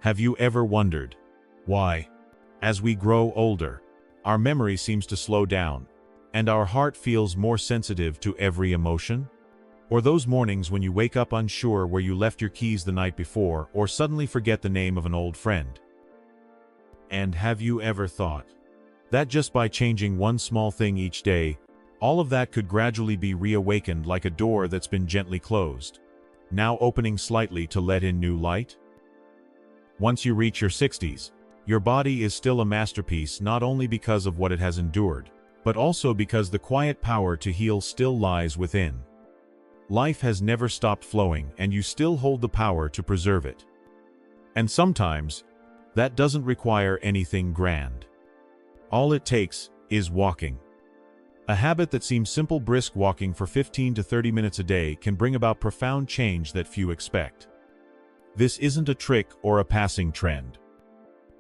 Have you ever wondered why, as we grow older, our memory seems to slow down, and our heart feels more sensitive to every emotion? Or those mornings when you wake up unsure where you left your keys the night before, or suddenly forget the name of an old friend? And have you ever thought that just by changing one small thing each day, all of that could gradually be reawakened like a door that's been gently closed, now opening slightly to let in new light? Once you reach your 60s, your body is still a masterpiece not only because of what it has endured, but also because the quiet power to heal still lies within. Life has never stopped flowing, and you still hold the power to preserve it. And sometimes, that doesn't require anything grand. All it takes is walking. A habit that seems simple. Brisk walking for 15 to 30 minutes a day can bring about profound change that few expect. This isn't a trick or a passing trend.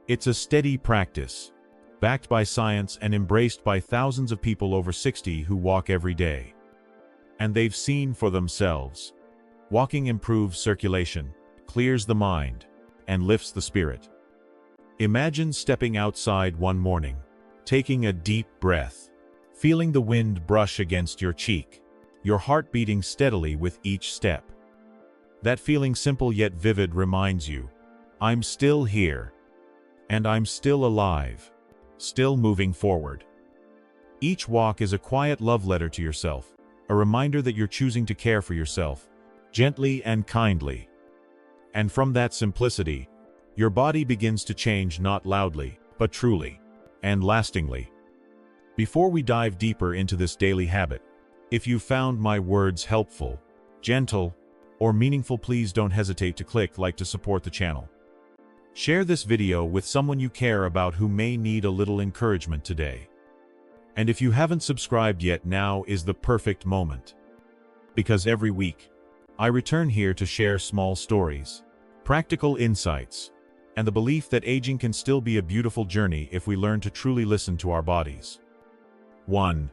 It's a steady practice, backed by science and embraced by thousands of people over 60 who walk every day. And they've seen for themselves. Walking improves circulation, clears the mind, and lifts the spirit. Imagine stepping outside one morning, taking a deep breath, feeling the wind brush against your cheek, your heart beating steadily with each step. That feeling, simple yet vivid, reminds you, I'm still here, and I'm still alive, still moving forward. Each walk is a quiet love letter to yourself, a reminder that you're choosing to care for yourself, gently and kindly. And from that simplicity, your body begins to change, not loudly, but truly and lastingly. Before we dive deeper into this daily habit, if you found my words helpful, gentle, or meaningful, please don't hesitate to click like to support the channel. Share this video with someone you care about who may need a little encouragement today. And if you haven't subscribed yet, now is the perfect moment. Because every week, I return here to share small stories, practical insights, and the belief that aging can still be a beautiful journey if we learn to truly listen to our bodies. 1.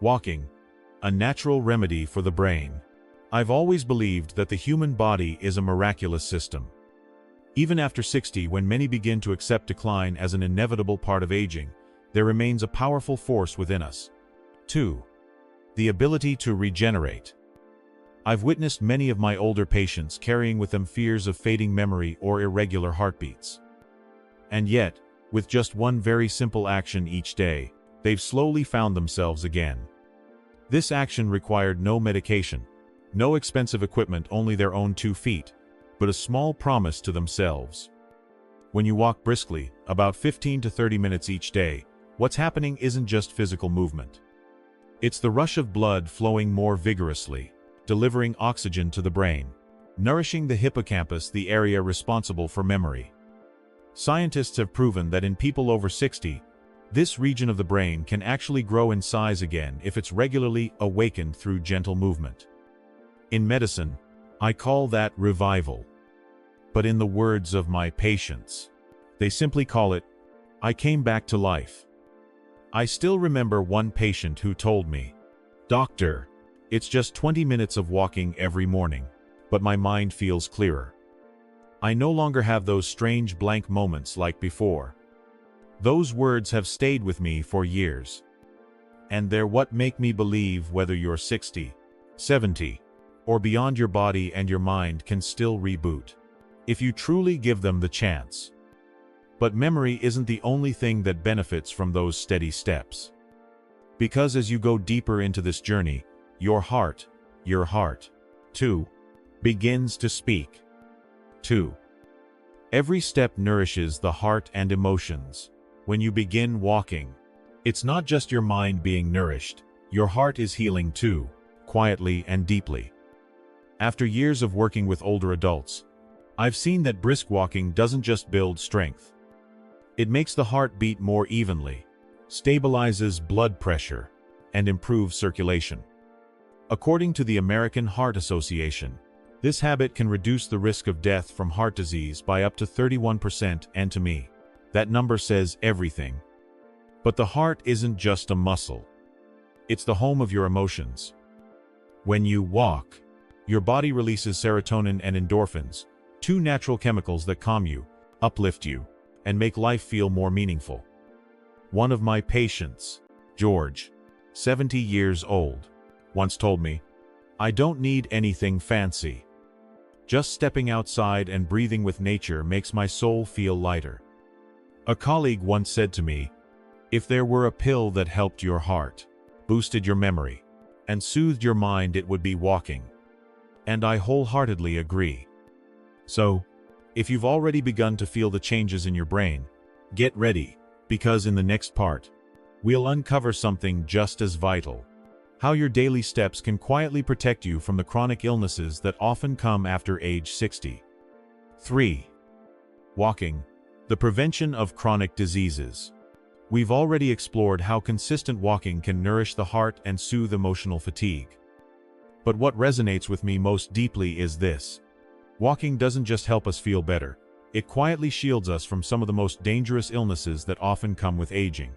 Walking, a natural remedy for the brain. I've always believed that the human body is a miraculous system. Even after 60, when many begin to accept decline as an inevitable part of aging, there remains a powerful force within us. 2. The ability to regenerate. I've witnessed many of my older patients carrying with them fears of fading memory or irregular heartbeats. And yet, with just one very simple action each day, they've slowly found themselves again. This action required no medication, no expensive equipment, only their own 2 feet, but a small promise to themselves. When you walk briskly, about 15 to 30 minutes each day, what's happening isn't just physical movement. It's the rush of blood flowing more vigorously, delivering oxygen to the brain, nourishing the hippocampus, the area responsible for memory. Scientists have proven that in people over 60, this region of the brain can actually grow in size again if it's regularly awakened through gentle movement. In medicine, I call that revival. But in the words of my patients, they simply call it, I came back to life. I still remember one patient who told me, "Doctor, it's just 20 minutes of walking every morning, but my mind feels clearer. I no longer have those strange blank moments like before." Those words have stayed with me for years. And they're what make me believe whether you're 60, 70, or beyond, your body and your mind can still reboot, if you truly give them the chance. But memory isn't the only thing that benefits from those steady steps. Because as you go deeper into this journey, your heart, too, begins to speak. 2. Every step nourishes the heart and emotions. When you begin walking, it's not just your mind being nourished, your heart is healing too, quietly and deeply. After years of working with older adults, I've seen that brisk walking doesn't just build strength. It makes the heart beat more evenly, stabilizes blood pressure, and improves circulation. According to the American Heart Association, this habit can reduce the risk of death from heart disease by up to 31%, and to me, that number says everything. But the heart isn't just a muscle. It's the home of your emotions. When you walk, your body releases serotonin and endorphins, 2 natural chemicals that calm you, uplift you, and make life feel more meaningful. One of my patients, George, 70 years old, once told me, "I don't need anything fancy. Just stepping outside and breathing with nature makes my soul feel lighter." A colleague once said to me, "If there were a pill that helped your heart, boosted your memory, and soothed your mind, it would be walking." And I wholeheartedly agree. So, if you've already begun to feel the changes in your brain, get ready, because in the next part, we'll uncover something just as vital: how your daily steps can quietly protect you from the chronic illnesses that often come after age 60. 3. Walking, the prevention of chronic diseases. We've already explored how consistent walking can nourish the heart and soothe emotional fatigue. But what resonates with me most deeply is this: walking doesn't just help us feel better, it quietly shields us from some of the most dangerous illnesses that often come with aging.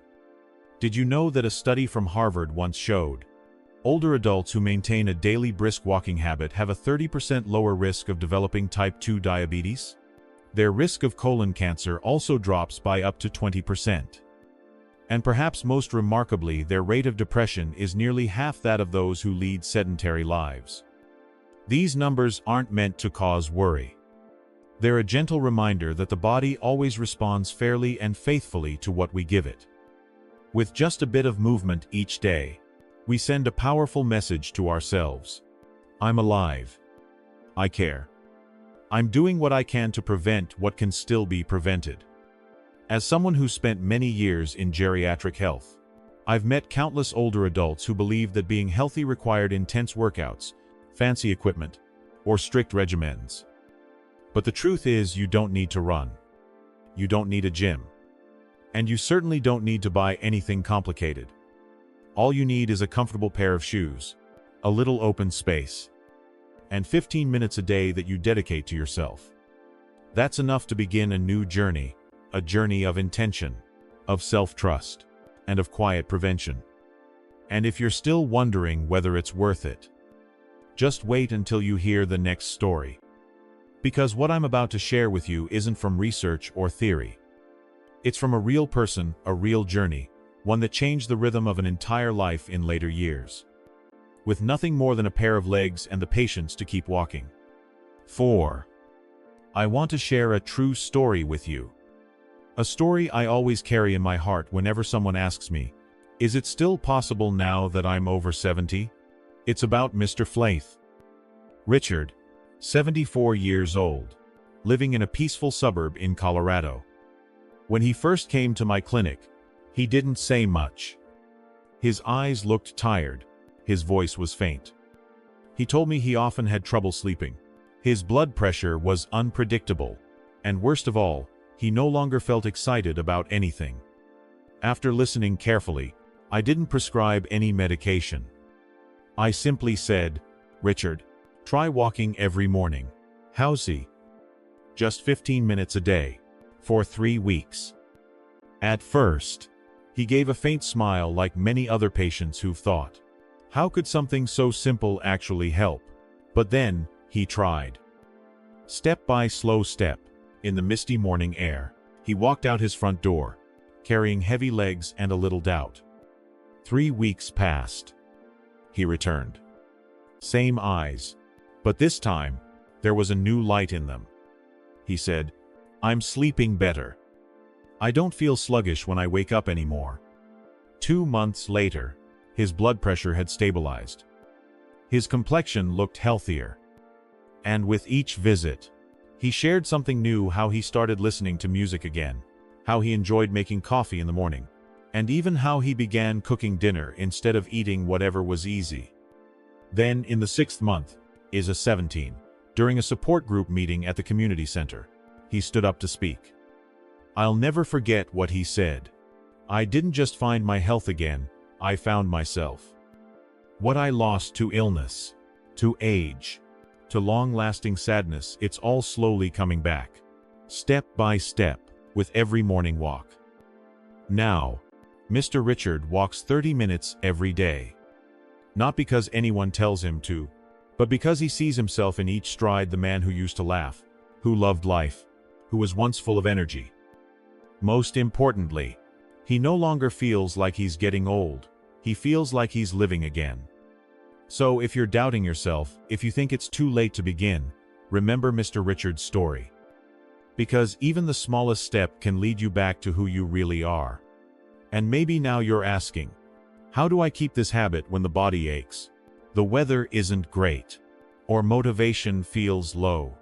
Did you know that a study from Harvard once showed older adults who maintain a daily brisk walking habit have a 30% lower risk of developing type 2 diabetes? Their risk of colon cancer also drops by up to 20%. And perhaps most remarkably, their rate of depression is nearly half that of those who lead sedentary lives. These numbers aren't meant to cause worry. They're a gentle reminder that the body always responds fairly and faithfully to what we give it. With just a bit of movement each day, we send a powerful message to ourselves: I'm alive. I care. I'm doing what I can to prevent what can still be prevented. As someone who spent many years in geriatric health, I've met countless older adults who believed that being healthy required intense workouts, fancy equipment, or strict regimens. But the truth is, you don't need to run. You don't need a gym. And you certainly don't need to buy anything complicated. All you need is a comfortable pair of shoes, a little open space, and 15 minutes a day that you dedicate to yourself. That's enough to begin a new journey, a journey of intention, of self-trust, and of quiet prevention. And if you're still wondering whether it's worth it, just wait until you hear the next story. Because what I'm about to share with you isn't from research or theory. It's from a real person, a real journey, one that changed the rhythm of an entire life in later years. With nothing more than a pair of legs and the patience to keep walking. 4. I want to share a true story with you. A story I always carry in my heart whenever someone asks me, is it still possible now that I'm over 70? It's about Mr. Flaith. Richard, 74 years old, living in a peaceful suburb in Colorado. When he first came to my clinic, he didn't say much. His eyes looked tired, his voice was faint. He told me he often had trouble sleeping. His blood pressure was unpredictable, and worst of all, he no longer felt excited about anything. After listening carefully, I didn't prescribe any medication. I simply said, "Richard, try walking every morning. How's he?" "Just 15 minutes a day, for 3 weeks." At first, he gave a faint smile like many other patients who've thought, how could something so simple actually help? But then, he tried. Step by slow step, in the misty morning air, he walked out his front door, carrying heavy legs and a little doubt. 3 weeks passed. He returned. Same eyes, but this time, there was a new light in them. He said, "I'm sleeping better. I don't feel sluggish when I wake up anymore." 2 months later, his blood pressure had stabilized. His complexion looked healthier. And with each visit, he shared something new: how he started listening to music again, how he enjoyed making coffee in the morning, and even how he began cooking dinner instead of eating whatever was easy. Then, in the 6th month, is a 17, during a support group meeting at the community center, he stood up to speak. I'll never forget what he said. "I didn't just find my health again, I found myself. What I lost to illness, to age, to long-lasting sadness, it's all slowly coming back, step by step, with every morning walk." Now, Mr. Richard walks 30 minutes every day. Not because anyone tells him to, but because he sees himself in each stride: the man who used to laugh, who loved life, who was once full of energy. Most importantly, he no longer feels like he's getting old. He feels like he's living again. So if you're doubting yourself, if you think it's too late to begin, remember Mr. Richard's story. Because even the smallest step can lead you back to who you really are. And maybe now you're asking, how do I keep this habit when the body aches? The weather isn't great. Or motivation feels low.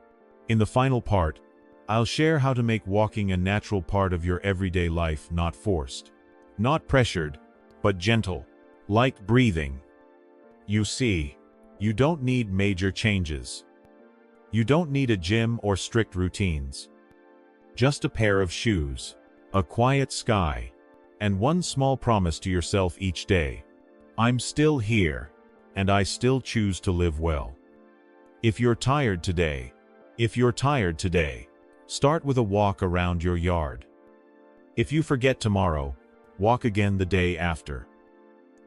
In the final part, I'll share how to make walking a natural part of your everyday life, not forced. Not pressured, but gentle. Like breathing. You see, you don't need major changes. You don't need a gym or strict routines. Just a pair of shoes, a quiet sky, and one small promise to yourself each day. I'm still here, and I still choose to live well. If you're tired today, start with a walk around your yard. If you forget tomorrow, walk again the day after.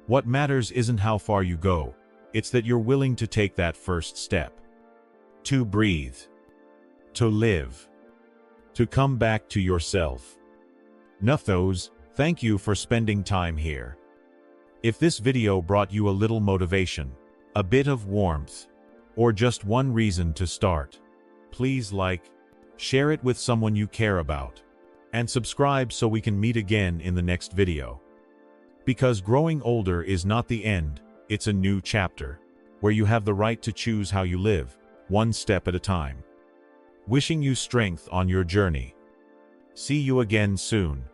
What matters isn't how far you go, it's that you're willing to take that first step. To breathe. To live. To come back to yourself. Nuthos, thank you for spending time here. If this video brought you a little motivation, a bit of warmth, or just one reason to start, please like, share it with someone you care about, and subscribe so we can meet again in the next video. Because growing older is not the end, it's a new chapter, where you have the right to choose how you live, one step at a time. Wishing you strength on your journey. See you again soon.